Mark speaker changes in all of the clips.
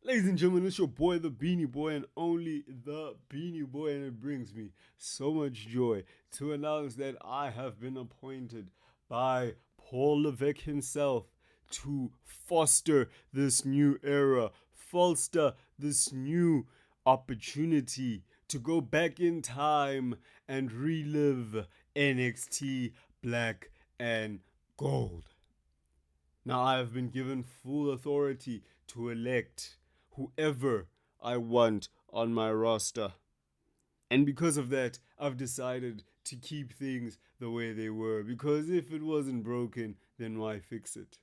Speaker 1: Ladies and gentlemen, it's your boy, the Beanie Boy, and only the Beanie Boy, and it brings me so much joy to announce that I have been appointed by Paul Levesque himself to foster this new era, foster this new opportunity to go back in time and relive NXT Black and Gold. Now I have been given full authority to elect whoever I want on my roster. And because of that, I've decided to keep things the way they were. Because if it wasn't broken, then why fix it?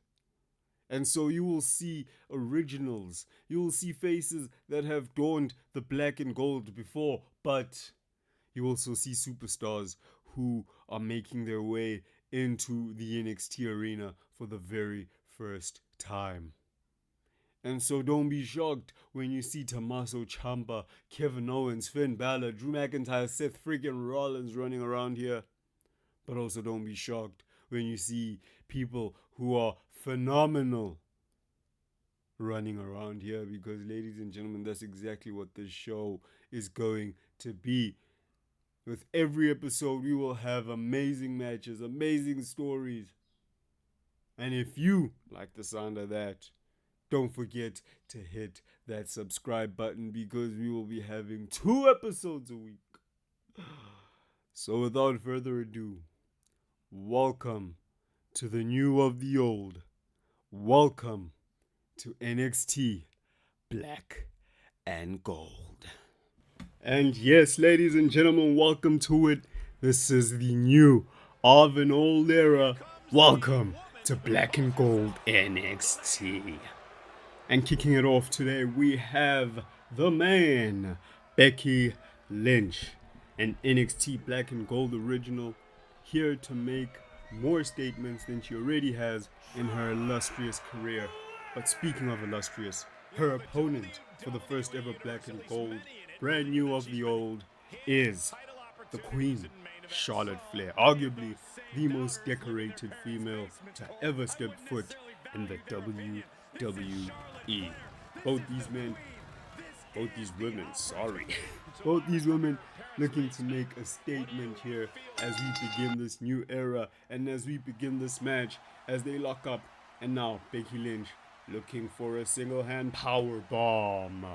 Speaker 1: And so you will see originals. You will see faces that have donned the black and gold before, but you also see superstars who are making their way into the NXT arena for the very first time. And so don't be shocked when you see Tommaso Ciampa, Kevin Owens, Finn Balor, Drew McIntyre, Seth freaking Rollins running around here. But also don't be shocked when you see people who are phenomenal running around here, because ladies and gentlemen, that's exactly what this show is going to be. With every episode, we will have amazing matches, amazing stories. And if you like the sound of that, don't forget to hit that subscribe button, because we will be having 2 episodes a week. So without further ado, welcome to the new of the old. Welcome to NXT Black and Gold. And yes, ladies and gentlemen, welcome to it. This is the new of an old era. Welcome to Black and Gold NXT. And kicking it off today, we have the man, Becky Lynch, an NXT Black and Gold original, here to make more statements than she already has in her illustrious career. But speaking of illustrious, her opponent for the first ever Black and Gold, brand new of the old, is the Queen, Charlotte Flair, arguably the most decorated female to ever step foot in the WWE. Both these women looking to make a statement here as we begin this new era and as we begin this match, as they lock up. And now Becky Lynch looking for a single-hand power bomb.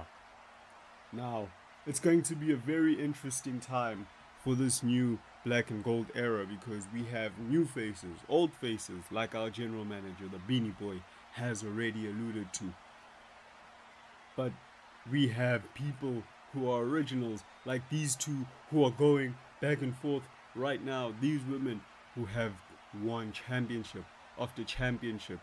Speaker 1: Now, it's going to be a very interesting time for this new Black and Gold era, because we have new faces, old faces, like our general manager, the Beanie Boy, has already alluded to. But we have people who are originals, like these two who are going back and forth right now. These women who have won championship after championship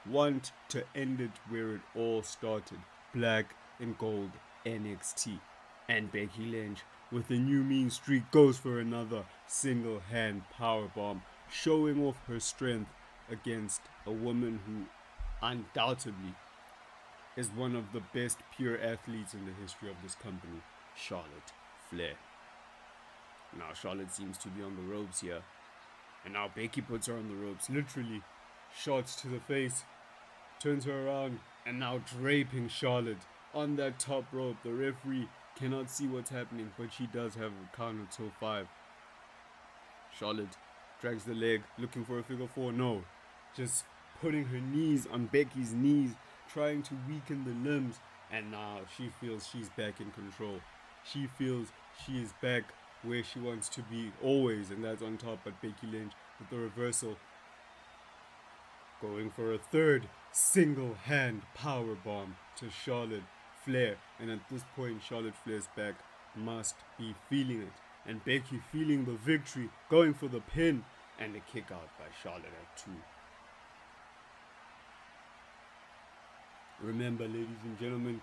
Speaker 1: want to end it where it all started, Black and Gold NXT. And Becky Lynch, with a new mean streak, goes for another single-hand powerbomb, showing off her strength against a woman who undoubtedly is one of the best pure athletes in the history of this company, Charlotte Flair. Now Charlotte seems to be on the ropes here, and now Becky puts her on the ropes, literally shots to the face, turns her around, and now draping Charlotte on that top rope. The referee cannot see what's happening, but she does have a count until 5. Charlotte drags the leg, looking for a figure 4. No, just putting her knees on Becky's knees, trying to weaken the limbs. And now she feels she's back in control. She feels she is back where she wants to be always, and that's on top. But Becky Lynch with the reversal, going for a third single-hand powerbomb to Charlotte Flair. And at this point, Charlotte Flair's back must be feeling it. And Becky feeling the victory, going for the pin, and the kick out by Charlotte at 2. Remember, ladies and gentlemen,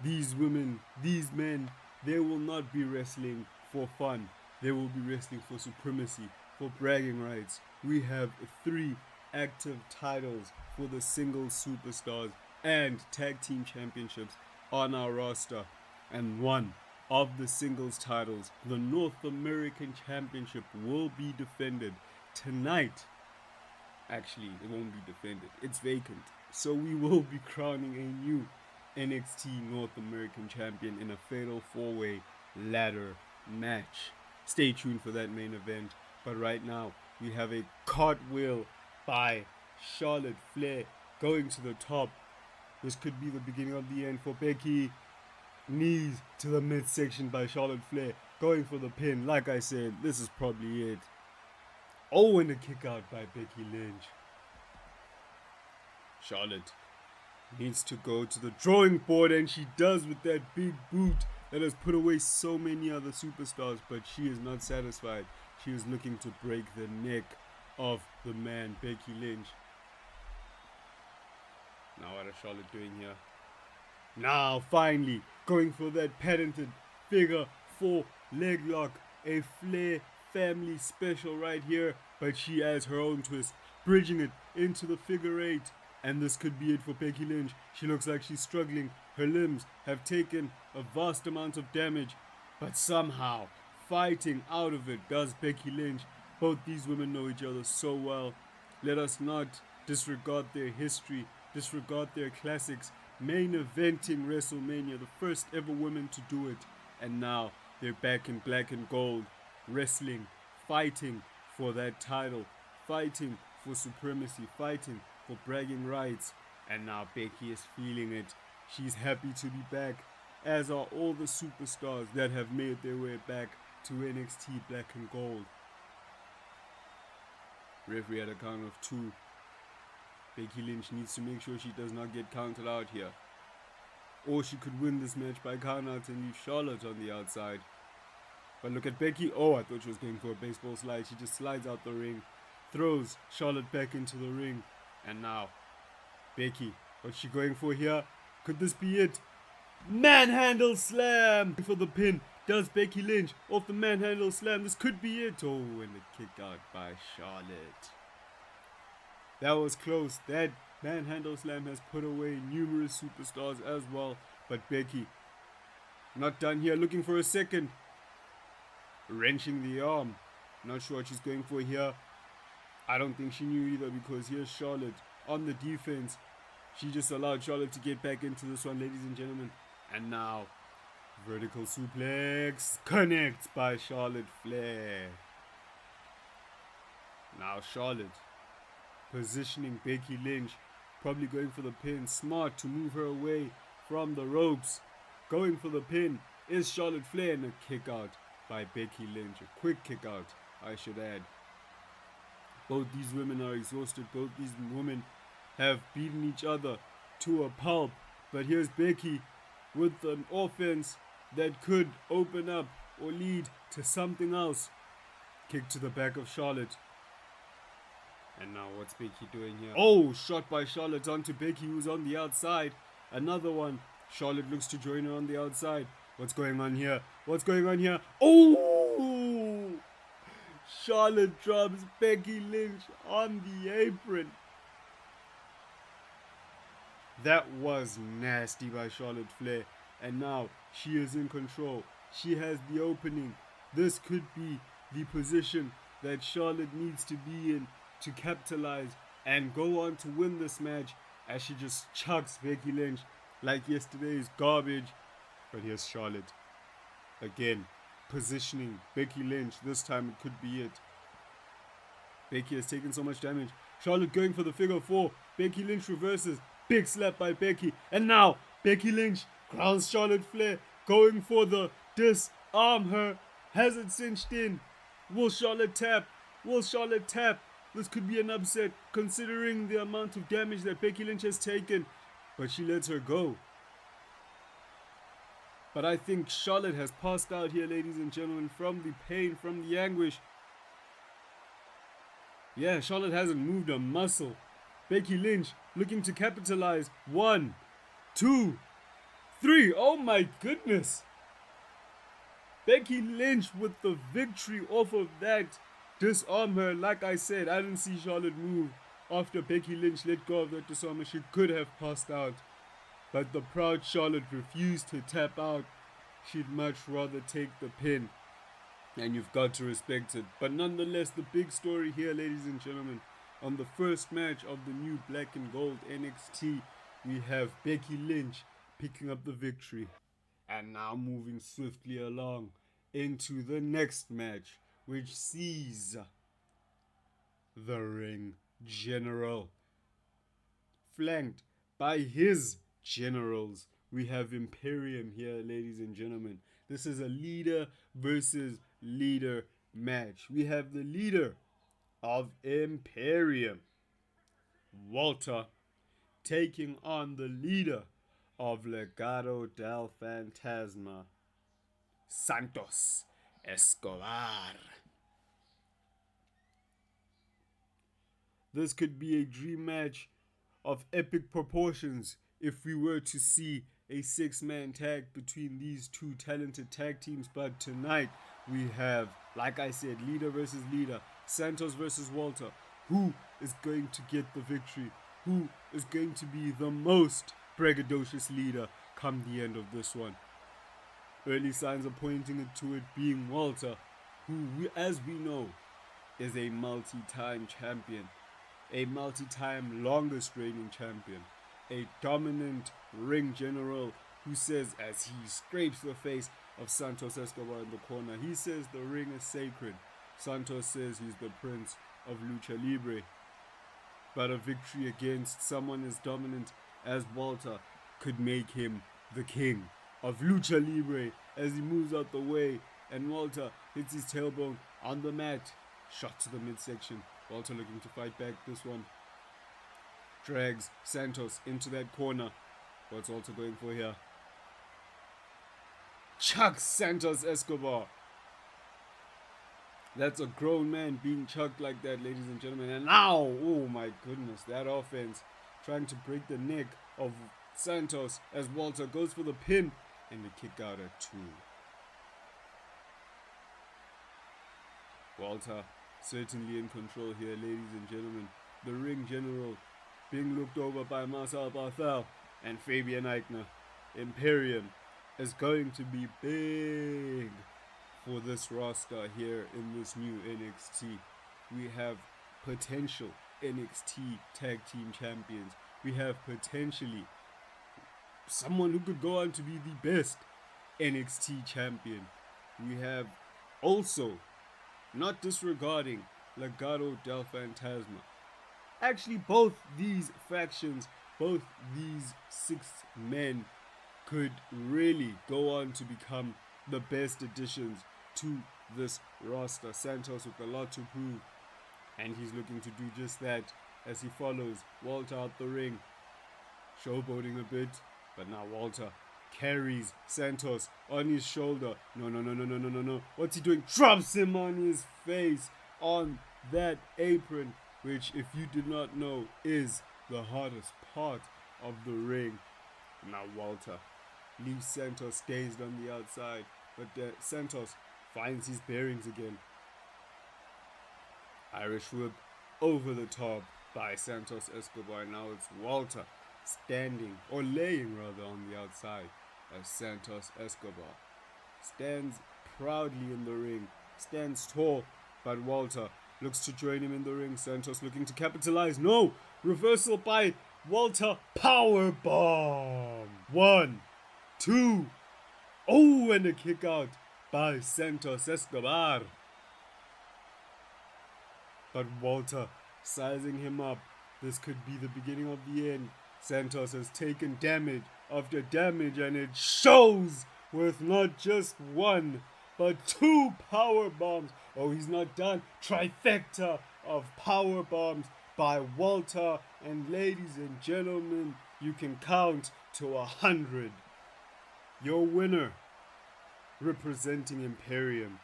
Speaker 1: these women, these men, they will not be wrestling for fun. They will be wrestling for supremacy, for bragging rights. We have 3 active titles for the single superstars and tag team championships on our roster, and one of the singles titles, the North American Championship, will be defended tonight. Actually, it won't be defended, it's vacant, so we will be crowning a new NXT North American Champion in a fatal 4-way ladder match. Stay tuned for that main event. But right now, we have a cartwheel by Charlotte Flair going to the top. This could be the beginning of the end for Becky. Knees to the midsection by Charlotte Flair, going for the pin. Like I said, this is probably it. Oh, and a kick out by Becky Lynch. Charlotte needs to go to the drawing board, and she does with that big boot that has put away so many other superstars, but she is not satisfied. She is looking to break the neck of the man, Becky Lynch. Now what is Charlotte doing here? Now finally going for that patented figure 4 leg lock. A Flair family special right here, but she adds her own twist, bridging it into the figure 8. And this could be it for Becky Lynch. She looks like she's struggling. Her limbs have taken a vast amount of damage, but somehow fighting out of it does Becky Lynch. Both these women know each other so well. Let us not disregard their history, disregard their classics. Main eventing WrestleMania, the first ever women to do it. And now they're back in black and gold, wrestling, fighting for that title, fighting for supremacy, fighting for bragging rights. And now Becky is feeling it. She's happy to be back, as are all the superstars that have made their way back to NXT Black and Gold. Referee at a count of 2. Becky Lynch needs to make sure she does not get counted out here. Or she could win this match by count out and leave Charlotte on the outside. But look at Becky. Oh, I thought she was going for a baseball slide. She just slides out the ring, throws Charlotte back into the ring. And now, Becky, what's she going for here? Could this be it? Manhandle slam for the pin. Does Becky Lynch off the manhandle slam? This could be it. Oh, and a kick out by Charlotte. That was close. That manhandle slam has put away numerous superstars as well. But Becky, not done here. Looking for a second. Wrenching the arm. Not sure what she's going for here. I don't think she knew either, because here's Charlotte on the defense. She just allowed Charlotte to get back into this one, ladies and gentlemen. And now, vertical suplex connects by Charlotte Flair. Now Charlotte positioning Becky Lynch, probably going for the pin. Smart to move her away from the ropes. Going for the pin is Charlotte Flair, and a kick out by Becky Lynch. A quick kick out, I should add. Both these women are exhausted. Both these women have beaten each other to a pulp. But here's Becky with an offense that could open up or lead to something else. Kick to the back of Charlotte. And now what's Becky doing here? Oh, shot by Charlotte onto Becky, who's on the outside. Another one. Charlotte looks to join her on the outside. What's going on here? What's going on here? Oh! Charlotte drops Becky Lynch on the apron. That was nasty by Charlotte Flair. And now she is in control. She has the opening. This could be the position that Charlotte needs to be in to capitalize and go on to win this match, as she just chucks Becky Lynch like yesterday's garbage. But here's Charlotte again, positioning Becky Lynch. This time it could be it. Becky has taken so much damage. Charlotte going for the figure 4. Becky Lynch reverses. Big slap by Becky. And now Becky Lynch grounds Charlotte Flair, going for the disarm her. Has it cinched in. Will Charlotte tap? Will Charlotte tap? This could be an upset considering the amount of damage that Becky Lynch has taken. But she lets her go. But I think Charlotte has passed out here, ladies and gentlemen, from the pain, from the anguish. Yeah, Charlotte hasn't moved a muscle. Becky Lynch looking to capitalize. 1, 2, 3. Oh my goodness. Becky Lynch with the victory off of that. Disarm her. Like I said, I didn't see Charlotte move after Becky Lynch let go of that disarmer. She could have passed out. But the proud Charlotte refused to tap out. She'd much rather take the pin. And you've got to respect it. But nonetheless, the big story here, ladies and gentlemen, on the first match of the new Black and Gold NXT, we have Becky Lynch picking up the victory. And now moving swiftly along into the next match, which sees the Ring General flanked by his generals. We have Imperium here, ladies and gentlemen. This is a leader versus leader match. We have the leader of Imperium, Walter, taking on the leader of Legado del Fantasma, Santos Escobar. This could be a dream match of epic proportions if we were to see a six-man tag between these two talented tag teams. But tonight we have, like I said, leader versus leader, Santos versus Walter. Who is going to get the victory? Who is going to be the most braggadocious leader come the end of this one? Early signs are pointing to it being Walter, who, as we know, is a multi-time champion, a multi-time longest reigning champion, a dominant ring general who says, as he scrapes the face of Santos Escobar in the corner, he says the ring is sacred. Santos says he's the prince of Lucha Libre. But a victory against someone as dominant as Walter could make him the king of Lucha Libre as he moves out the way and Walter hits his tailbone on the mat. Shot to the midsection. Walter looking to fight back this one. Drags Santos into that corner. What's Walter going for here? Chucks Santos Escobar. That's a grown man being chucked like that, ladies and gentlemen. And now, oh my goodness, that offense trying to break the neck of Santos as Walter goes for the pin and the kick out at 2. Walter certainly in control here, ladies and gentlemen. The ring general being looked over by Marcel Barthel and Fabian Eichner. Imperium is going to be big for this roster here in this new NXT. We have potential NXT tag team champions. We have potentially someone who could go on to be the best NXT champion. We have also, not disregarding Legado del Fantasma. Actually, both these factions, both these 6 men could really go on to become the best additions to this roster. Santos with a lot to prove, and he's looking to do just that as he follows Walter out the ring, showboating a bit, but now Walter carries Santos on his shoulder. No. What's he doing? Drops him on his face on that apron, which, if you did not know, is the hardest part of the ring. Now Walter leaves Santos dazed on the outside, but Santos finds his bearings again. Irish whip over the top by Santos Escobar. Now it's Walter standing, or laying rather, on the outside as Santos Escobar stands proudly in the ring, stands tall, but Walter looks to join him in the ring. Santos looking to capitalize. No! Reversal by Walter. Power bomb. 1, 2. Oh, and a kick out by Santos Escobar. But Walter sizing him up. This could be the beginning of the end. Santos has taken damage after damage, and it shows with not just 1, but 2 power bombs. Oh, he's not done. Trifecta of power bombs by Walter. And ladies and gentlemen, you can count to 100. Your winner, representing Imperium,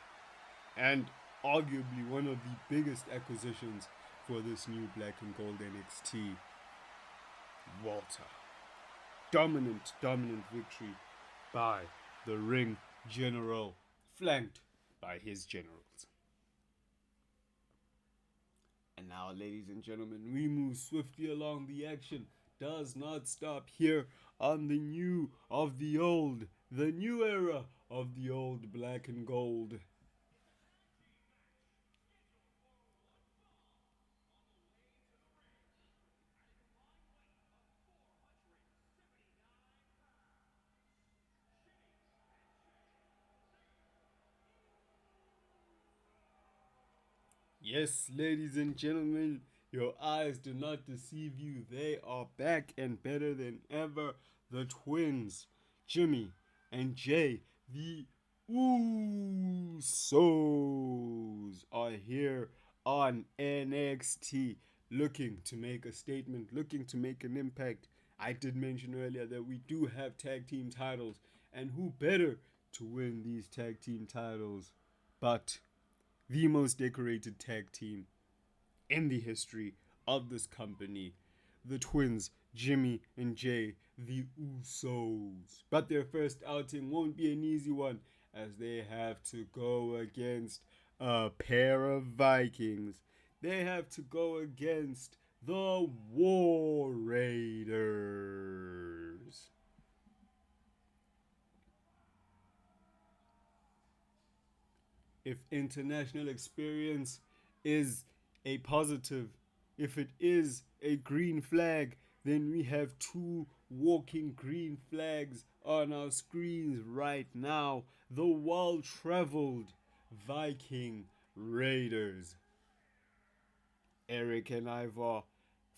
Speaker 1: and arguably one of the biggest acquisitions for this new black and gold NXT, Walter. Dominant victory by the Ring General, flanked by his generals. And now, ladies and gentlemen, we move swiftly along. The action does not stop here on the new of the old, the new era of the old black and gold. Yes, ladies and gentlemen, your eyes do not deceive you. They are back and better than ever. The twins, Jimmy and Jay, the Usos, are here on NXT, looking to make a statement, looking to make an impact. I did mention earlier that we do have tag team titles, and who better to win these tag team titles but the most decorated tag team in the history of this company, the twins, Jimmy and Jay, the Usos. But their first outing won't be an easy one, as they have to go against a pair of Vikings. They have to go against the War Raiders. If international experience is a positive, if it is a green flag, then we have two walking green flags on our screens right now. The well traveled Viking Raiders. Eric and Ivar,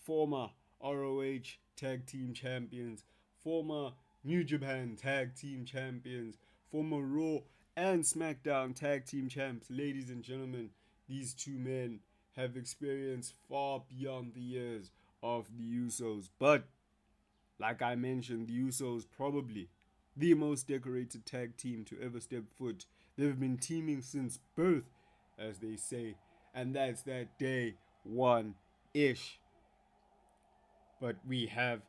Speaker 1: former ROH Tag Team Champions, former New Japan Tag Team Champions, former Raw and SmackDown Tag Team Champs. Ladies and gentlemen, these two men have experience far beyond the years of the Usos. But, like I mentioned, the Usos probably the most decorated tag team to ever step foot. They've been teaming since birth, as they say, and that's that day one ish. But we have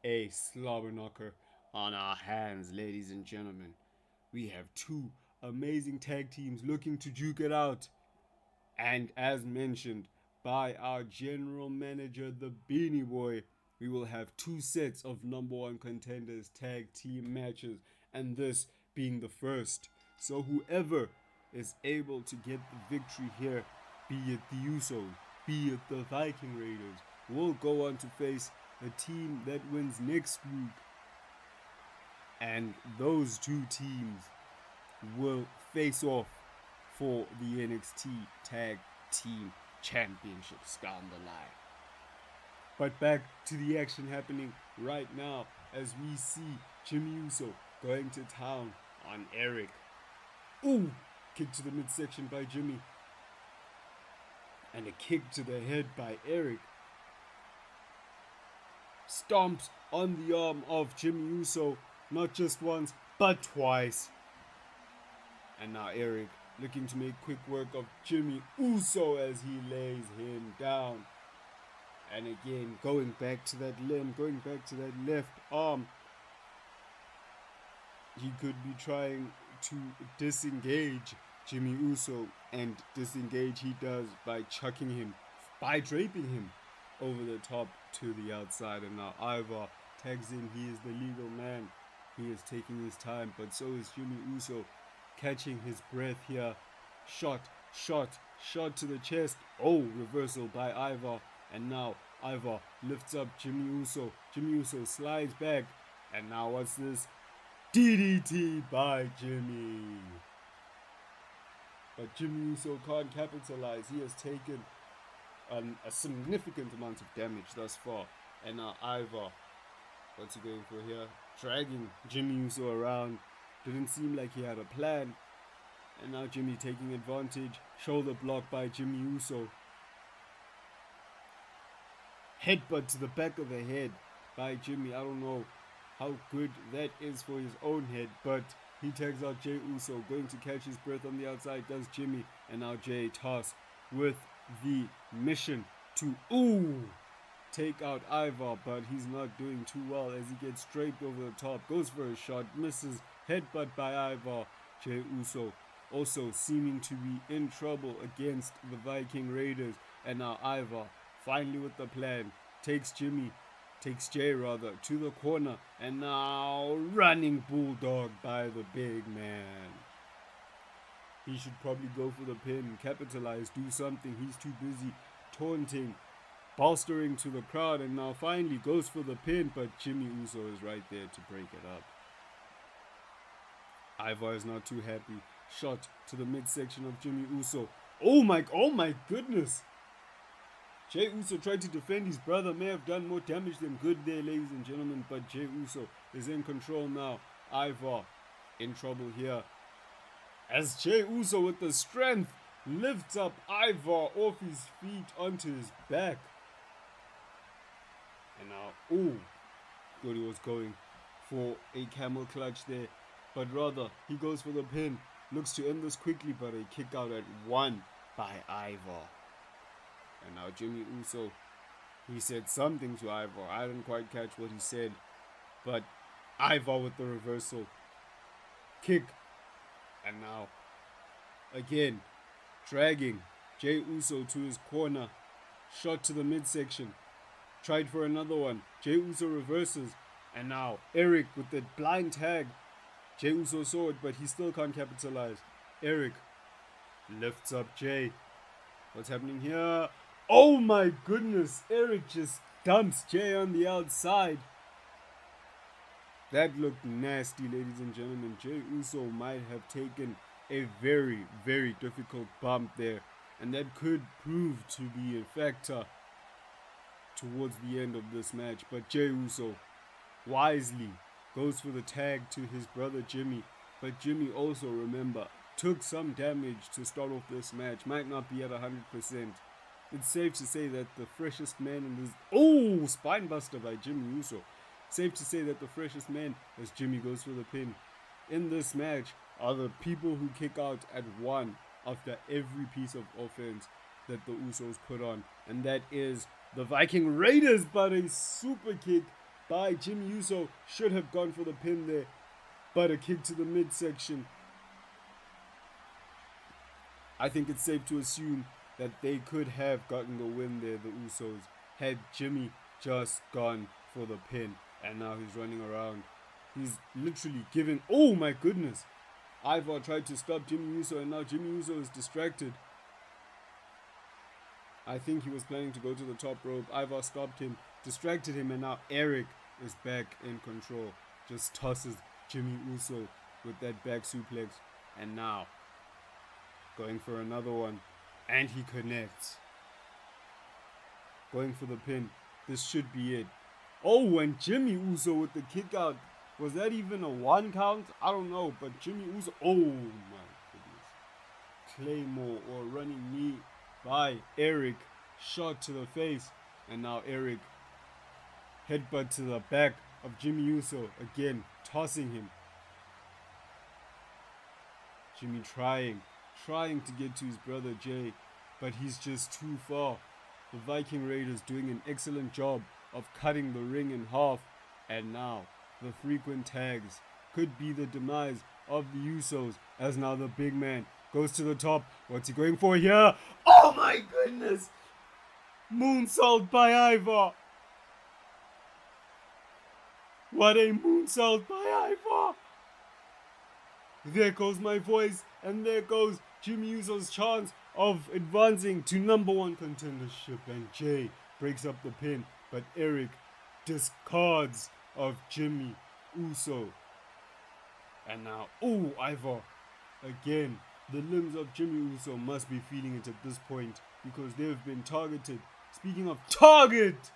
Speaker 1: a slobber knocker on our hands, ladies and gentlemen. We have two amazing tag teams looking to duke it out. And as mentioned by our general manager, the Beanie Boy, we will have two sets of number one contenders tag team matches, and this being the first. So whoever is able to get the victory here, be it the Usos, be it the Viking Raiders, will go on to face the team that wins next week. And those two teams will face off for the NXT Tag Team Championships down the line. But back to the action happening right now as we see Jimmy Uso going to town on Eric. Ooh! Kick to the midsection by Jimmy. And a kick to the head by Eric. Stomps on the arm of Jimmy Uso, not just once, but twice. And now Eric looking to make quick work of Jimmy Uso as he lays him down. And again, going back to that limb, going back to that left arm. He could be trying to disengage Jimmy Uso, and disengage he does by chucking him, by draping him over the top to the outside. And now Ivar tags in. He is the legal man. He is taking his time, but so is Jimmy Uso, catching his breath here. Shot to the chest. Oh, reversal by Ivar. And now Ivar lifts up Jimmy Uso. Jimmy Uso slides back. And now what's this? DDT by Jimmy. But Jimmy Uso can't capitalize. He has taken a significant amount of damage thus far. And now Ivar, what's he going for here? Dragging Jimmy Uso around. Didn't seem like he had a plan. And now Jimmy taking advantage. Shoulder block by Jimmy Uso. Headbutt to the back of the head by Jimmy. I don't know how good that is for his own head, but he tags out Jey Uso, going to catch his breath on the outside, does Jimmy, and now Jey toss with the mission to take out Ivar, but he's not doing too well as he gets draped over the top, goes for a shot, misses, headbutt by Ivar. Jey Uso also seeming to be in trouble against the Viking Raiders, and now Ivar finally with the plan, takes Jay to the corner, and now running bulldog by the big man. He should probably go for the pin, capitalize, do something. He's too busy taunting, bolstering to the crowd, and now finally goes for the pin, but Jimmy Uso is right there to break it up. Ivar is not too happy. Shot to the midsection of Jimmy Uso. Oh my goodness. Jey Uso tried to defend his brother, may have done more damage than good there, ladies and gentlemen, but Jey Uso is in control now. Ivar in trouble here. As Jey Uso with the strength lifts up Ivar off his feet onto his back. And now, ooh, thought he was going for a camel clutch there, but rather he goes for the pin. Looks to end this quickly, but a kick out at 1 by Ivar. And now Jimmy Uso, he said something to Ivar. I didn't quite catch what he said, but Ivar with the reversal kick. And now, again, dragging Jey Uso to his corner. Shot to the midsection. Tried for another one. Jey Uso reverses. And now, Eric with the blind tag. Jey Uso saw it, but he still can't capitalize. Eric lifts up Jey. What's happening here? Oh my goodness. Eric just dumps Jey on the outside. That looked nasty, ladies and gentlemen. Jey Uso might have taken a very, very difficult bump there. And that could prove to be a factor towards the end of this match. But Jey Uso wisely goes for the tag to his brother Jimmy. But Jimmy also, remember, took some damage to start off this match. Might not be at 100%. It's safe to say that the freshest man in this... Oh! Spinebuster by Jimmy Uso. Safe to say that the freshest man, as Jimmy goes for the pin, in this match are the people who kick out at 1 after every piece of offense that the Usos put on. And that is the Viking Raiders, but a super kick by Jimmy Uso should have gone for the pin there. But a kick to the midsection. I think it's safe to assume that they could have gotten the win there, the Usos, had Jimmy just gone for the pin. And now he's running around. He's literally giving... Oh my goodness. Ivar tried to stop Jimmy Uso, and now Jimmy Uso is distracted. I think he was planning to go to the top rope. Ivar stopped him, distracted him, and now Eric is back in control. Just tosses Jimmy Uso with that back suplex. And now, going for another one. And he connects. Going for the pin. This should be it. Oh, and Jimmy Uso with the kick out. Was that even a 1 count? I don't know, but Jimmy Uso... Oh my goodness. Claymore or running knee by Eric. Shot to the face. And now Eric headbutt to the back of Jimmy Uso. Again, tossing him. Jimmy trying to get to his brother Jey, but he's just too far. The Viking Raiders doing an excellent job of cutting the ring in half, and now the frequent tags could be the demise of the Usos, as now the big man goes to the top. What's he going for here? Oh my goodness! Moonsault by Ivar! What a moonsault by Ivar! There goes my voice, and there goes Jimmy Uso's chance of advancing to #1 contendership, and Jey breaks up the pin, but Eric discards of Jimmy Uso. And now, oh, Ivar, again, the limbs of Jimmy Uso must be feeling it at this point, because they've been targeted. Speaking of Target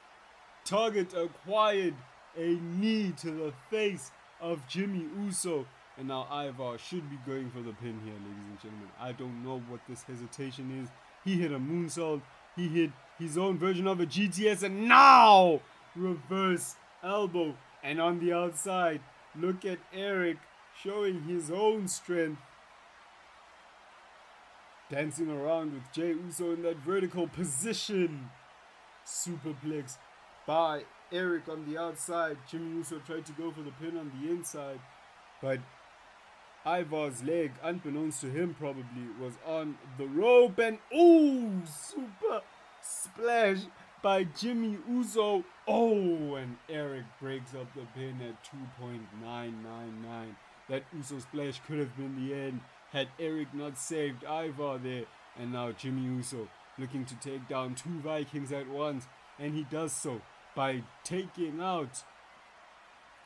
Speaker 1: acquired a knee to the face of Jimmy Uso. And now Ivar should be going for the pin here, ladies and gentlemen. I don't know what this hesitation is. He hit a moonsault. He hit his own version of a GTS. And now, reverse elbow. And on the outside, look at Eric showing his own strength. Dancing around with Jey Uso in that vertical position. Superplex by Eric on the outside. Jimmy Uso tried to go for the pin on the inside. But Ivar's leg, unbeknownst to him probably, was on the rope, and ooh, super splash by Jimmy Uso. Oh, and Eric breaks up the pin at 2.999. That Uso splash could have been the end had Eric not saved Ivar there. And now Jimmy Uso looking to take down 2 Vikings at once, and he does so by taking out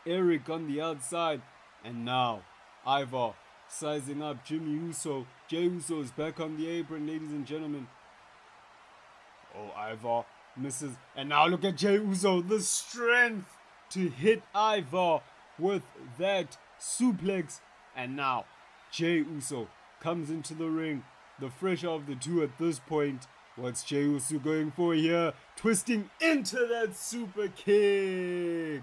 Speaker 1: Eric on the outside. And now Ivar sizing up Jimmy Uso. Jey Uso is back on the apron, ladies and gentlemen. Oh, Ivar misses. And now look at Jey Uso. The strength to hit Ivar with that suplex. And now Jey Uso comes into the ring. The fresher of the two at this point. What's Jey Uso going for here? Twisting into that super kick.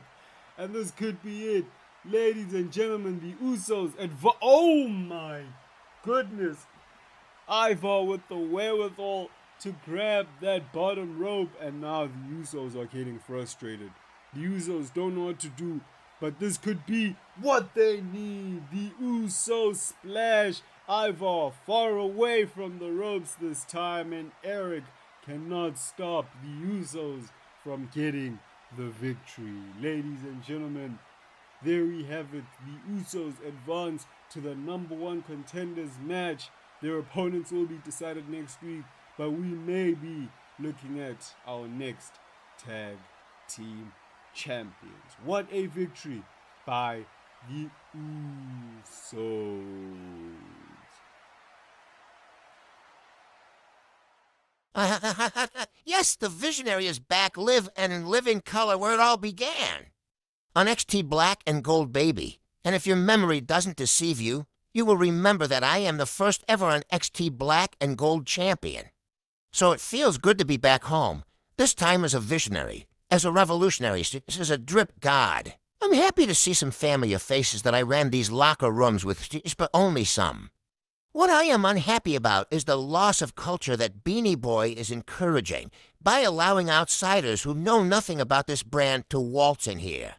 Speaker 1: And this could be it. Ladies and gentlemen, the Usos oh my goodness. Ivar with the wherewithal to grab that bottom rope, and now the Usos are getting frustrated. The Usos don't know what to do, but this could be what they need. The Usos splash. Ivar far away from the ropes this time, and Eric cannot stop the Usos from getting the victory. Ladies and gentlemen, there we have it. The Usos advance to the number one contenders match. Their opponents will be decided next week, but we may be looking at our next tag team champions. What a victory by the Usos.
Speaker 2: Yes, the Visionary is back, live and in living color where it all began. On NXT Black and Gold Baby. And if your memory doesn't deceive you, you will remember that I am the first ever on NXT Black and Gold champion. So it feels good to be back home, this time as a visionary, as a revolutionary, as a drip god. I'm happy to see some familiar faces that I ran these locker rooms with, but only some. What I am unhappy about is the loss of culture that Beanie Boy is encouraging by allowing outsiders who know nothing about this brand to waltz in here.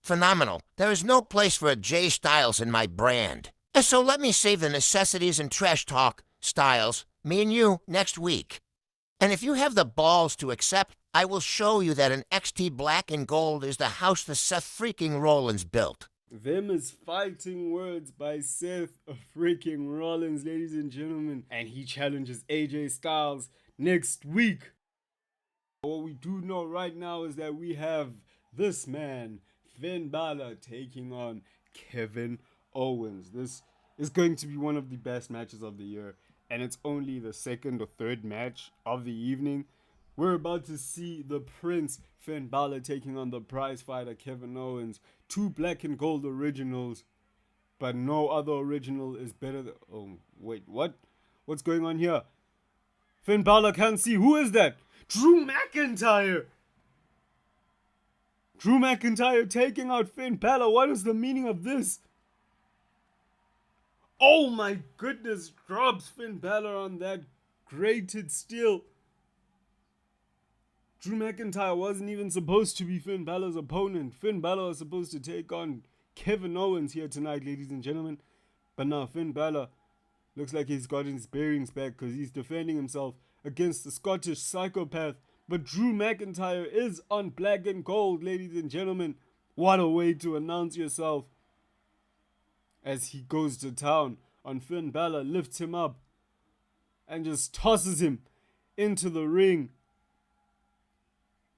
Speaker 2: Phenomenal. There is no place for a Jay Styles in my brand. And so let me save the necessities and trash talk, Styles, me and you, next week. And if you have the balls to accept, I will show you that an NXT Black and Gold is the house that Seth freaking Rollins built.
Speaker 1: Them is fighting words by Seth freaking Rollins, ladies and gentlemen. And he challenges AJ Styles next week. What we do know right now is that we have this man, Finn Balor, taking on Kevin Owens. This is going to be one of the best matches of the year. And it's only the second or third match of the evening. We're about to see the Prince, Finn Balor, taking on the prize fighter, Kevin Owens. Two black and gold originals, but no other original is better than... Oh, wait, what? What's going on here? Finn Balor can't see. Who is that? Drew McIntyre! Drew McIntyre taking out Finn Balor. What is the meaning of this? Oh my goodness, drops Finn Balor on that grated steel. Drew McIntyre wasn't even supposed to be Finn Balor's opponent. Finn Balor was supposed to take on Kevin Owens here tonight, ladies and gentlemen. But now Finn Balor looks like he's gotten his bearings back because he's defending himself against the Scottish psychopath. But Drew McIntyre is on black and gold, ladies and gentlemen. What a way to announce yourself. As he goes to town on Finn Balor, lifts him up and just tosses him into the ring.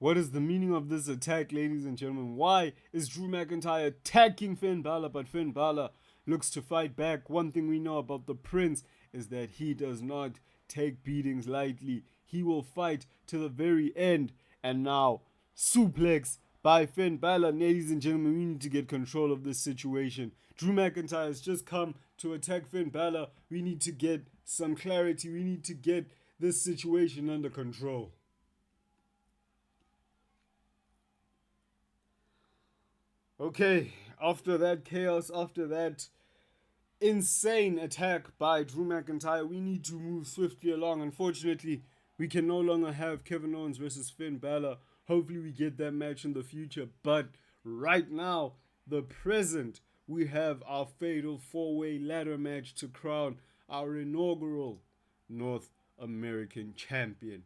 Speaker 1: What is the meaning of this attack, ladies and gentlemen? Why is Drew McIntyre attacking Finn Balor, but Finn Balor looks to fight back? One thing we know about the Prince is that he does not take beatings lightly. He will fight to the very end. And now, suplex by Finn Balor. Ladies and gentlemen, we need to get control of this situation. Drew McIntyre has just come to attack Finn Balor. We need to get some clarity. We need to get this situation under control. Okay, after that chaos, after that insane attack by Drew McIntyre, we need to move swiftly along. Unfortunately, we can no longer have Kevin Owens versus Finn Balor. Hopefully we get that match in the future. But right now, the present, we have our fatal four-way ladder match to crown our inaugural North American champion.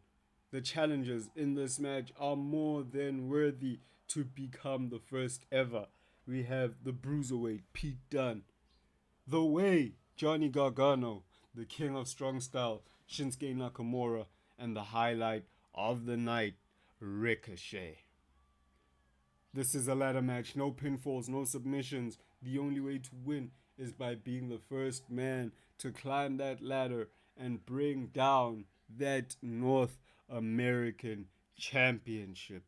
Speaker 1: The challengers in this match are more than worthy to become the first ever. We have the Bruiserweight Pete Dunne, The Way Johnny Gargano, the King of Strong Style Shinsuke Nakamura, and the highlight of the night, Ricochet. This is a ladder match, no pinfalls, no submissions. The only way to win is by being the first man to climb that ladder and bring down that North American Championship.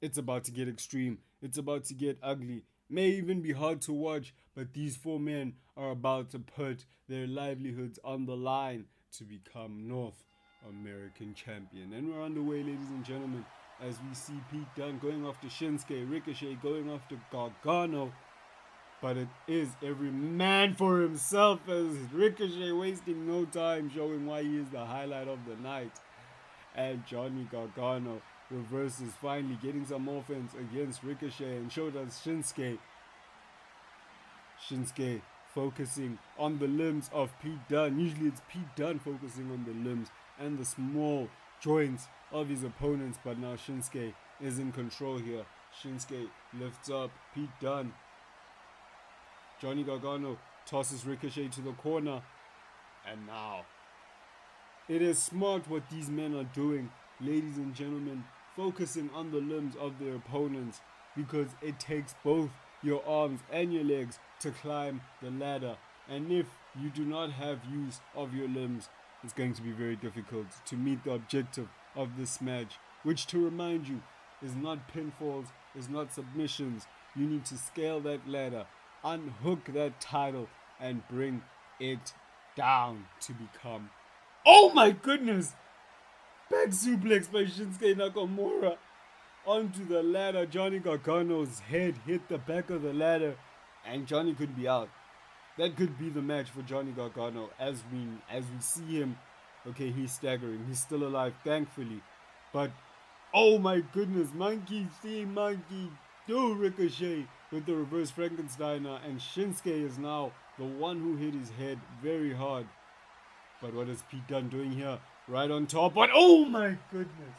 Speaker 1: It's about to get extreme. It's about to get ugly. May even be hard to watch, but these four men are about to put their livelihoods on the line to become North American champion. And we're underway, ladies and gentlemen, as we see Pete Dunne going after Shinsuke, Ricochet going after Gargano. But it is every man for himself, as Ricochet wasting no time showing why he is the highlight of the night. And Johnny Gargano reverses, finally getting some offense against Ricochet, and so does Shinsuke. Shinsuke focusing on the limbs of Pete Dunne. Usually it's Pete Dunne focusing on the limbs and the small joints of his opponents, but now Shinsuke is in control here. Shinsuke lifts up Pete Dunne. Johnny Gargano tosses Ricochet to the corner, and now it is smart what these men are doing, ladies and gentlemen, focusing on the limbs of their opponents, because it takes both your arms and your legs to climb the ladder. And if you do not have use of your limbs, it's going to be very difficult to meet the objective of this match, which, to remind you, is not pinfalls, is not submissions. You need to scale that ladder, unhook that title, and bring it down to become... Oh my goodness! Back suplex by Shinsuke Nakamura onto the ladder. Johnny Gargano's head hit the back of the ladder, and Johnny could be out. That could be the match for Johnny Gargano as we see him. Okay, he's staggering. He's still alive, thankfully. But, oh my goodness, monkey see, monkey do, Ricochet with the reverse Frankensteiner, and Shinsuke is now the one who hit his head very hard. But what is Pete Dunne doing here? Right on top, but oh my goodness!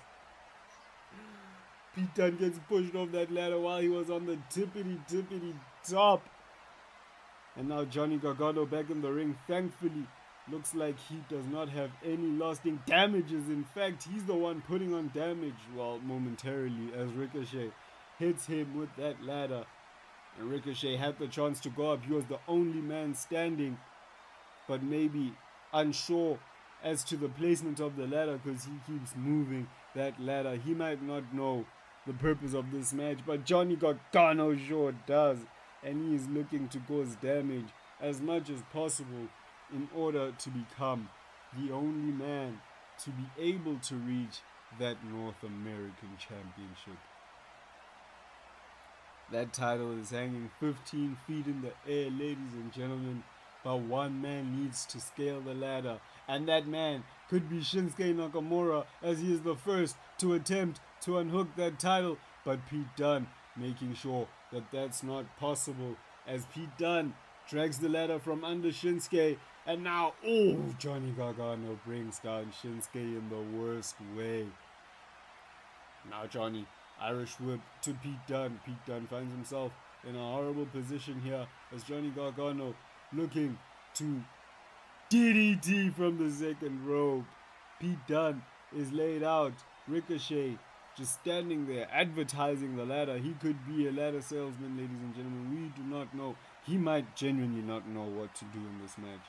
Speaker 1: Pete Dunne gets pushed off that ladder while he was on the tippity top. And now Johnny Gargano back in the ring. Thankfully, looks like he does not have any lasting damages. In fact, he's the one putting on damage, well, momentarily, as Ricochet hits him with that ladder. And Ricochet had the chance to go up. He was the only man standing, but maybe unsure as to the placement of the ladder because he keeps moving that ladder. He might not know the purpose of this match, but Johnny Gargano sure does, and he is looking to cause damage as much as possible in order to become the only man to be able to reach that North American Championship. That title is hanging 15 feet in the air, ladies and gentlemen, but one man needs to scale the ladder, and that man could be Shinsuke Nakamura, as he is the first to attempt to unhook that title, but Pete Dunne making sure that that's not possible, as Pete Dunne drags the ladder from under Shinsuke, and now, oh, Johnny Gargano brings down Shinsuke in the worst way. Now Johnny, Irish whip to Pete Dunne. Pete Dunne finds himself in a horrible position here as Johnny Gargano looking to DDT from the second rope. Pete Dunne is laid out. Ricochet just standing there advertising the ladder. He could be a ladder salesman, ladies and gentlemen. We do not know. He might genuinely not know what to do in this match.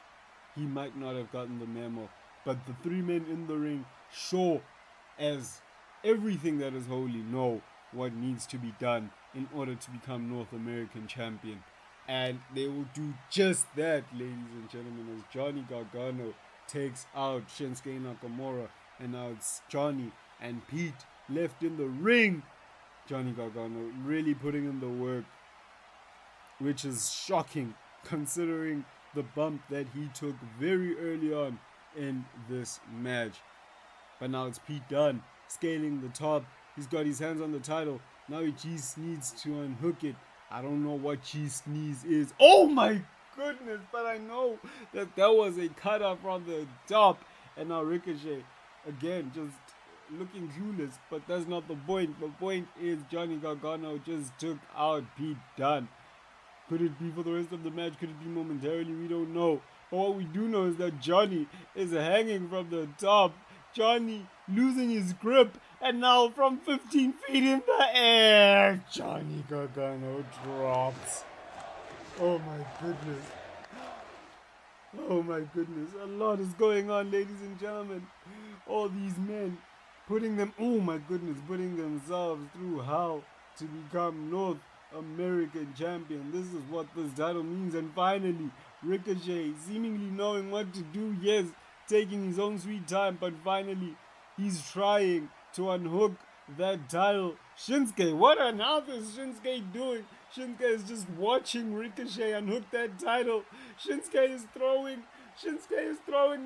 Speaker 1: He might not have gotten the memo. But the three men in the ring, sure as everything that is holy, know what needs to be done in order to become North American champion. And they will do just that, ladies and gentlemen, as Johnny Gargano takes out Shinsuke Nakamura. And now it's Johnny and Pete left in the ring. Johnny Gargano really putting in the work, which is shocking considering the bump that he took very early on in this match. But now it's Pete Dunne scaling the top. He's got his hands on the title. Now he just needs to unhook it. I don't know what cheese sneeze is. Oh my goodness, but I know that was a cutter from the top. And now Ricochet, again, just looking clueless, but that's not the point. The point is Johnny Gargano just took out Pete Dunne. Could it be for the rest of the match? Could it be momentarily? We don't know. But what we do know is that Johnny is hanging from the top. Johnny losing his grip, and now from 15 feet in the air, Johnny Gargano drops. Oh my goodness. Oh my goodness. A lot is going on, ladies and gentlemen. All these men oh my goodness, putting themselves through hell to become North American champion. This is what this title means. And finally, Ricochet, seemingly knowing what to do, yes, taking his own sweet time, but finally, he's trying to unhook that title. Shinsuke, what on earth is Shinsuke doing? Shinsuke is just watching Ricochet unhook that title. Shinsuke is throwing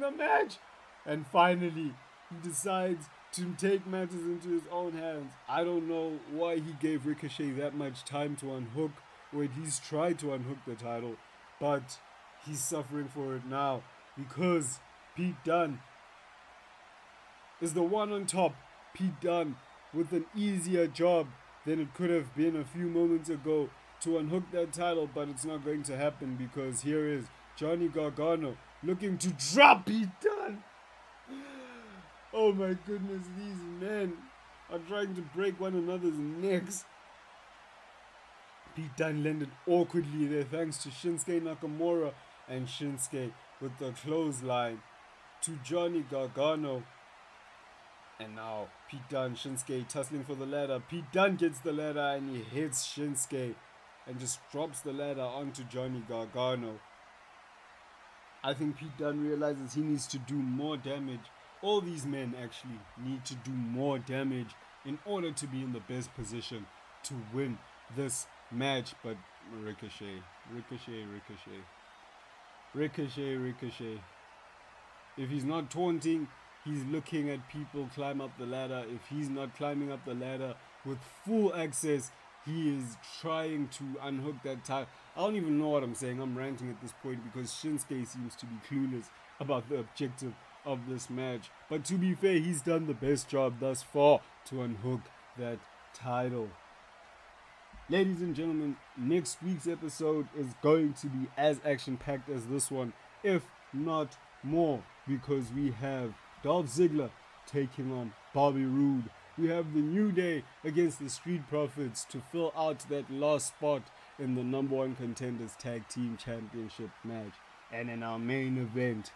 Speaker 1: the match. And finally, he decides to take matters into his own hands. I don't know why he gave Ricochet that much time to unhook, or at least try to unhook the title, but he's suffering for it now because Pete Dunne is the one on top. Pete Dunne with an easier job than it could have been a few moments ago to unhook that title, but it's not going to happen because here is Johnny Gargano looking to drop Pete Dunne. Oh my goodness, these men are trying to break one another's necks. Pete Dunne landed awkwardly there thanks to Shinsuke Nakamura, and Shinsuke with the clothesline to Johnny Gargano. And now Pete Dunne, Shinsuke tussling for the ladder. Pete Dunne gets the ladder and he hits Shinsuke and just drops the ladder onto Johnny Gargano. I think Pete Dunne realizes he needs to do more damage. All these men actually need to do more damage in order to be in the best position to win this match. But Ricochet. If he's not taunting, he's looking at people climb up the ladder. If he's not climbing up the ladder with full access, he is trying to unhook that title. I don't even know what I'm saying. I'm ranting at this point because Shinsuke seems to be clueless about the objective of this match. But to be fair, he's done the best job thus far to unhook that title. Ladies and gentlemen, next week's episode is going to be as action-packed as this one, if not more, because we have Dolph Ziggler taking on Bobby Roode. We have the New Day against the Street Profits to fill out that last spot in the number one contenders tag team championship match. And in our main event,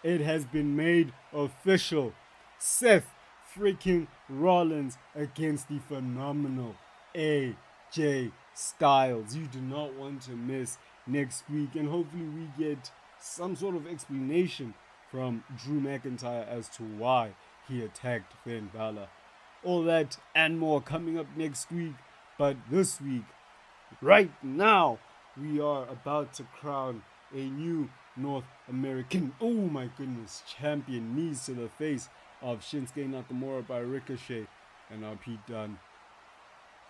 Speaker 1: it has been made official. Seth freaking Rollins against the phenomenal AJ Styles. You do not want to miss next week, and hopefully we get some sort of explanation from Drew McIntyre as to why he attacked Finn Balor. All that and more coming up next week. But this week, right now, we are about to crown a new North American, oh my goodness, champion. Knees to the face of Shinsuke Nakamura by Ricochet. And now Pete Dunne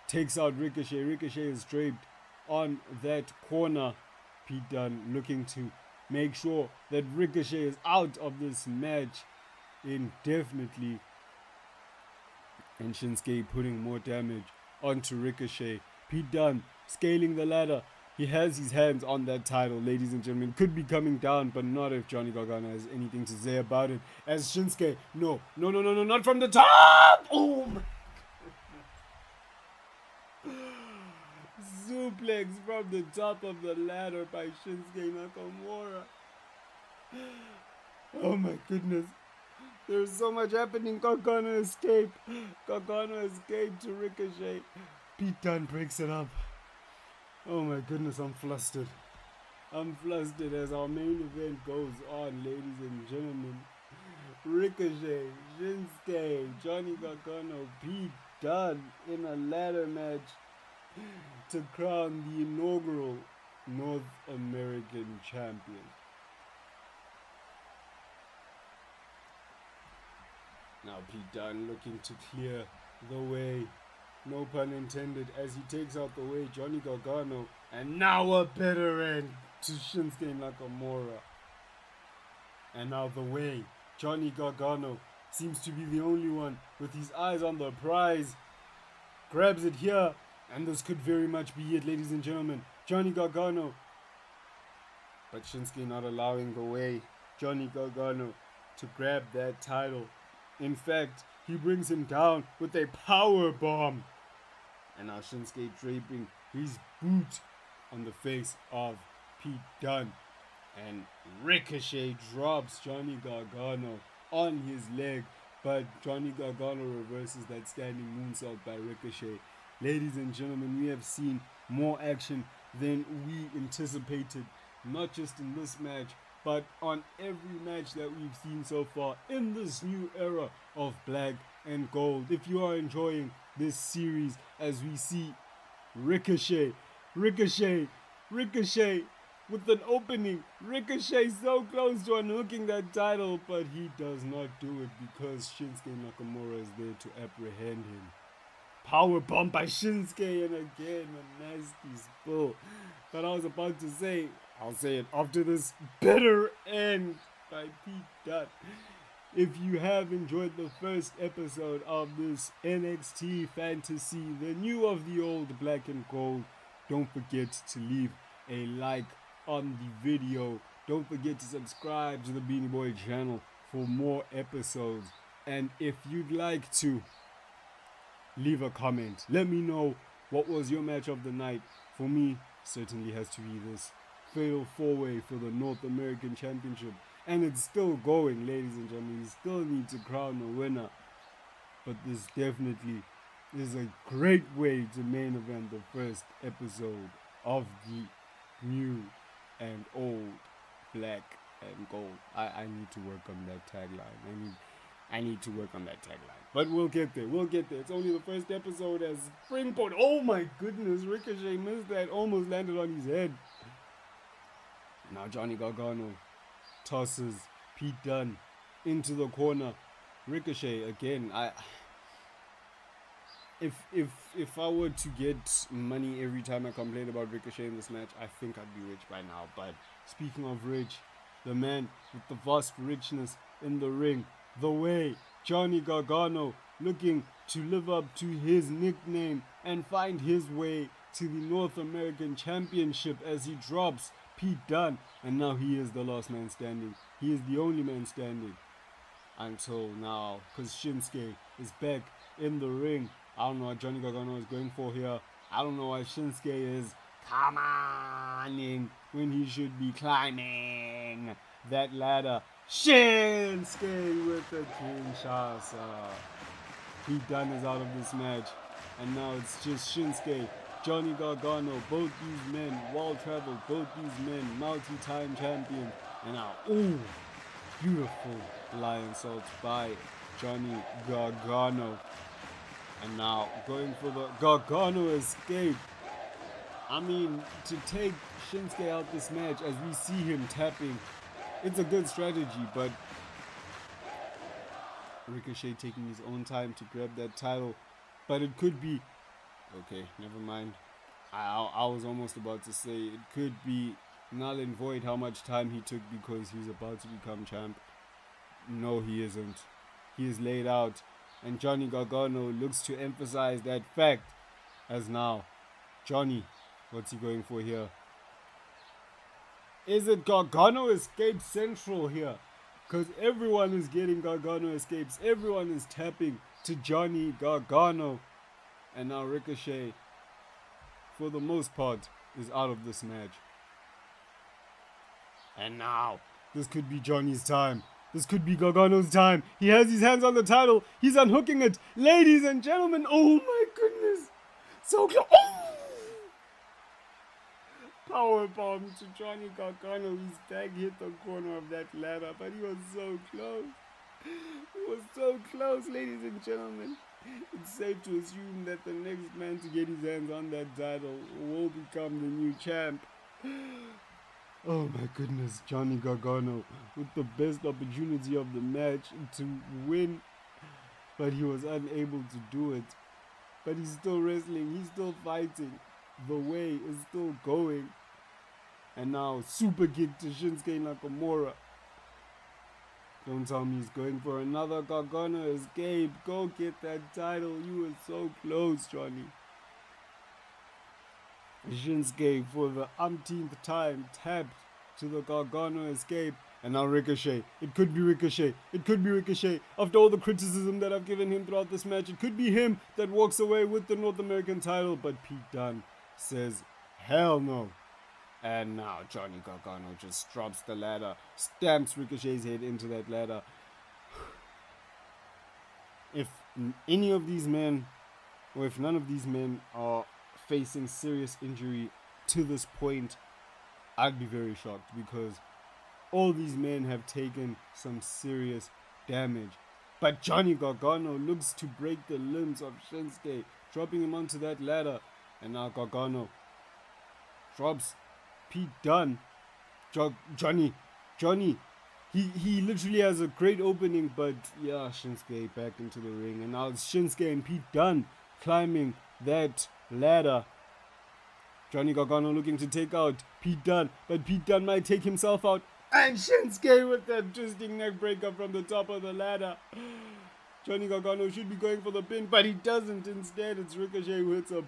Speaker 1: takes out Ricochet. Ricochet is draped on that corner. Pete Dunne looking to make sure that Ricochet is out of this match indefinitely. And Shinsuke putting more damage onto Ricochet. Pete Dunne scaling the ladder. He has his hands on that title, ladies and gentlemen. Could be coming down, but not if Johnny Gargano has anything to say about it. As Shinsuke, no, not from the top! Oh my suplex from the top of the ladder by Shinsuke Nakamura. Oh my goodness. There's so much happening. Gargano escaped to Ricochet. Pete Dunne breaks it up. Oh my goodness, I'm flustered. As our main event goes on, ladies and gentlemen. Ricochet, Shinsuke, Johnny Gargano, Pete Dunne in a ladder match to crown the inaugural North American champion. Now Pete Dunne looking to clear the way, no pun intended, as he takes out the way Johnny Gargano, and now a better end to Shinsuke Nakamura. And now the way Johnny Gargano seems to be the only one with his eyes on the prize, grabs it here, and this could very much be it, ladies and gentlemen. Johnny Gargano, but Shinsuke not allowing the way Johnny Gargano to grab that title. In fact, he brings him down with a power bomb. And now Shinsuke draping his boot on the face of Pete Dunne. And Ricochet drops Johnny Gargano on his leg, but Johnny Gargano reverses that standing moonsault by Ricochet. Ladies and gentlemen, we have seen more action than we anticipated, not just in this match, but on every match that we've seen so far in this new era of Black and Gold. If you are enjoying this series, as we see Ricochet with an opening. Ricochet so close to unhooking that title, but he does not do it because Shinsuke Nakamura is there to apprehend him. Powerbomb by Shinsuke, and again a nasty spill. But I was about to say, I'll say it after this bitter end by Pete Dunne. If you have enjoyed the first episode of this NXT Fantasy, the new of the old Black and Gold, don't forget to leave a like on the video. Don't forget to subscribe to the Beanie Boy channel for more episodes. And if you'd like to, leave a comment. Let me know what was your match of the night. For me, certainly has to be this Fatal 4-Way for the North American Championship. And it's still going, ladies and gentlemen. We still need to crown a winner. But this definitely is a great way to main event the first episode of the new and old Black and Gold. I need to work on that tagline. I need to work on that tagline. But we'll get there. It's only the first episode as springboard. Oh my goodness, Ricochet missed that. Almost landed on his head. Now Johnny Gargano tosses Pete Dunne into the corner. Ricochet again. If I were to get money every time I complain about Ricochet in this match, I think I'd be rich by now. But speaking of rich, the man with the vast richness in the ring, the way Johnny Gargano looking to live up to his nickname and find his way to the North American Championship as he drops Pete Dunne, and now he is the last man standing. He is the only man standing until now, because Shinsuke is back in the ring. I don't know what Johnny Gargano is going for here. I don't know why Shinsuke is coming when he should be climbing that ladder. Shinsuke with the Kinshasa. Pete Dunne is out of this match, and now it's just Shinsuke, Johnny Gargano, both these men well-traveled, both these men multi-time champions, and now, ooh, beautiful lion salt by Johnny Gargano. And now going for the Gargano escape. I mean, to take Shinsuke out this match as we see him tapping, it's a good strategy, but Ricochet taking his own time to grab that title. But it could be, okay, never mind. I was almost about to say it could be null and void how much time he took because he's about to become champ. No, he isn't. He is laid out. And Johnny Gargano looks to emphasize that fact as now. Johnny, what's he going for here? Is it Gargano Escape Central here? Because everyone is getting Gargano Escapes. Everyone is tapping to Johnny Gargano. And now Ricochet, for the most part, is out of this match. And now, this could be Johnny's time. This could be Gargano's time. He has his hands on the title. He's unhooking it. Ladies and gentlemen, oh my goodness. So close. Oh! Powerbomb to Johnny Gargano. His tag hit the corner of that ladder, but he was so close. He was so close, ladies and gentlemen. It's safe to assume that the next man to get his hands on that title will become the new champ. Oh my goodness, Johnny Gargano with the best opportunity of the match to win, but he was unable to do it. But he's still wrestling, he's still fighting. The way is still going. And now super kick to Shinsuke Nakamura. Don't tell me he's going for another Gargano escape. Go get that title. You were so close, Johnny. Shinsuke for the umpteenth time tapped to the Gargano escape. And now Ricochet. It could be Ricochet. It could be Ricochet. After all the criticism that I've given him throughout this match, it could be him that walks away with the North American title. But Pete Dunne says, hell no. And now Johnny Gargano just drops the ladder, stamps Ricochet's head into that ladder. If any of these men, or if none of these men are facing serious injury to this point, I'd be very shocked, because all these men have taken some serious damage. But Johnny Gargano looks to break the limbs of Shinsuke, dropping him onto that ladder. And now Gargano drops Pete Dunne. Johnny, he literally has a great opening, but yeah, Shinsuke back into the ring. And now it's Shinsuke and Pete Dunne climbing that ladder. Johnny Gargano looking to take out Pete Dunne, but Pete Dunne might take himself out. And Shinsuke with that twisting neck breaker from the top of the ladder. Johnny Gargano should be going for the pin, but he doesn't. Instead, it's Ricochet who hits a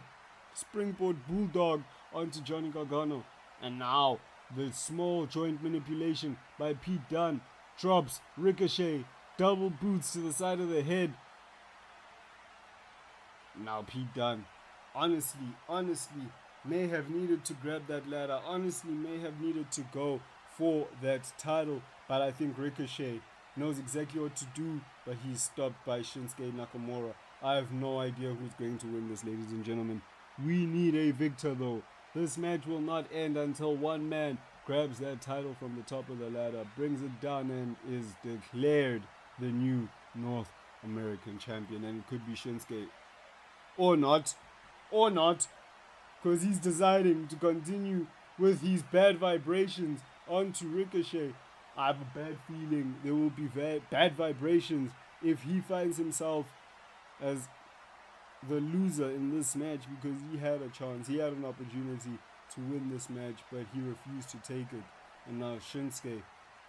Speaker 1: springboard bulldog onto Johnny Gargano. And now, the small joint manipulation by Pete Dunne drops Ricochet. Double boots to the side of the head. Now Pete Dunne, honestly, may have needed to grab that ladder. Honestly, may have needed to go for that title. But I think Ricochet knows exactly what to do, but he's stopped by Shinsuke Nakamura. I have no idea who's going to win this, ladies and gentlemen. We need a victor, though. This match will not end until one man grabs that title from the top of the ladder, brings it down, and is declared the new North American champion. And it could be Shinsuke. Or not, because he's deciding to continue with his bad vibrations onto Ricochet. I have a bad feeling there will be bad vibrations if he finds himself as the loser in this match, because he had a chance, he had an opportunity to win this match, but he refused to take it. And now Shinsuke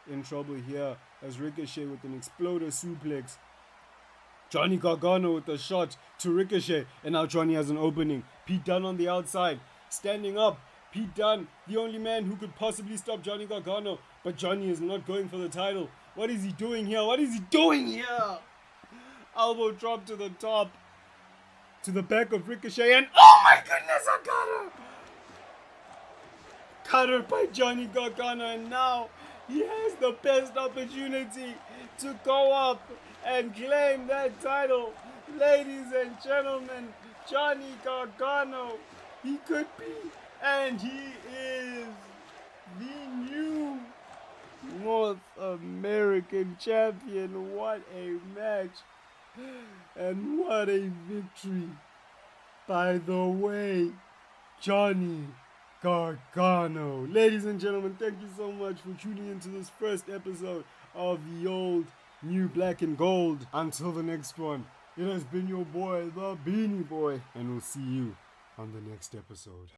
Speaker 1: in trouble here as Ricochet with an exploder suplex. Johnny Gargano with a shot to Ricochet, and now Johnny has an opening. Pete Dunne on the outside, standing up. Pete Dunne, the only man who could possibly stop Johnny Gargano, but Johnny is not going for the title. What is he doing here? Elbow drop to the top, to the back of Ricochet, and oh my goodness, I got her! Cut her by Johnny Gargano, and now he has the best opportunity to go up and claim that title. Ladies and gentlemen, Johnny Gargano, he could be, and he is, the new North American champion. What a match, and what a victory. By the way, Johnny Gargano. Ladies and gentlemen, thank you so much for tuning into this first episode of the old, new black and gold. Until the next one, it has been your boy, the Beanie Boy, and we'll see you on the next episode.